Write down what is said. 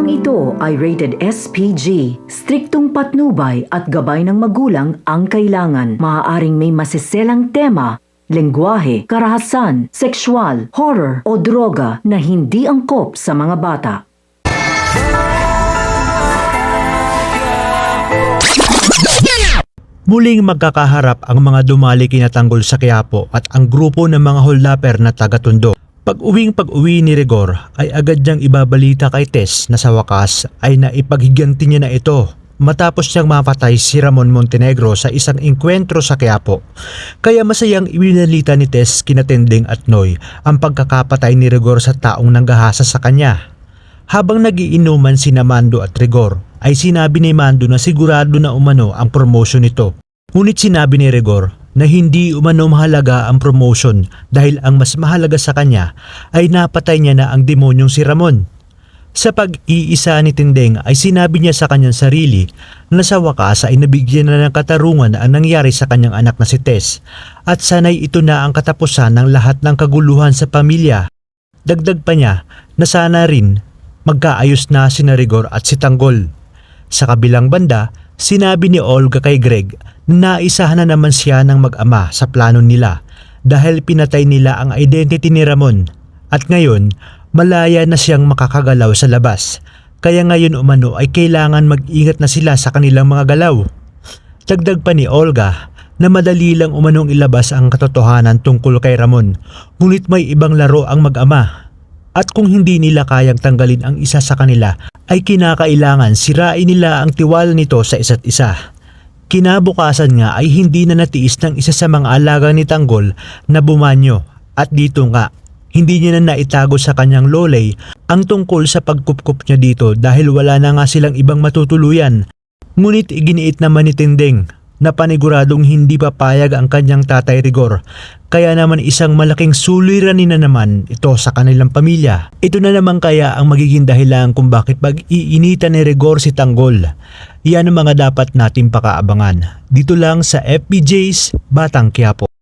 Programang ito ay rated SPG. Striktong patnubay at gabay ng magulang ang kailangan. Maaaring may masiselang tema, lengguwahe, karahasan, sexual, horror o droga na hindi angkop sa mga bata. Muling magkakaharap ang mga dumali kina Tanggol sa Quiapo at ang grupo ng mga holdapper na taga-Tondo. Pag-uwi ni Rigor ay agad niyang ibabalita kay Tess na sa wakas ay naipaghiganti niya na ito matapos niyang mapatay si Ramon Montenegro sa isang engkwentro sa Quiapo. Kaya masayang ibinalita ni Tess kina Tinding at Noy ang pagkakapatay ni Rigor sa taong nanggahasa sa kanya. Habang nagiinuman sina Mando at Rigor ay sinabi ni Mando na sigurado na umano ang promotion nito. Ngunit sinabi ni Rigor na hindi umano mahalaga ang promotion dahil ang mas mahalaga sa kanya ay napatay niya na ang demonyong si Ramon. Sa pag-iisa ni Tinding ay sinabi niya sa kanyang sarili na sa wakas ay nabigyan na ng katarungan ang nangyari sa kanyang anak na si Tess at sanay ito na ang katapusan ng lahat ng kaguluhan sa pamilya. Dagdag pa niya na sana rin magkaayos na sina Rigor at si Tanggol. Sa kabilang banda, sinabi ni Olga kay Greg na naisahan na naman siya ng mag-ama sa plano nila dahil pinatay nila ang identity ni Ramon at ngayon malaya na siyang makakagalaw sa labas. Kaya ngayon umano ay kailangan mag-ingat na sila sa kanilang mga galaw. Dagdag pa ni Olga na madali lang umanong ilabas ang katotohanan tungkol kay Ramon ngunit may ibang laro ang mag-ama. At kung hindi nila kayang tanggalin ang isa sa kanila, ay kinakailangan sirain nila ang tiwala nito sa isa't isa. Kinabukasan nga ay hindi na natiis ng isa sa mga alaga ni Tanggol na bumanyo at dito nga, hindi niya na naitago sa kanyang lolay ang tungkol sa pagkupkup niya dito dahil wala na nga silang ibang matutuluyan. Ngunit iginiit naman ni Tinding na paniguradong hindi papayag ang kanyang tatay Rigor. Kaya naman isang malaking suliranin na naman ito sa kanilang pamilya. Ito na naman kaya ang magiging dahilan kung bakit pag-iinitan ni Rigor si Tanggol. Yan ang mga dapat nating pakaabangan. Dito lang sa FPJ's Batang Quiapo.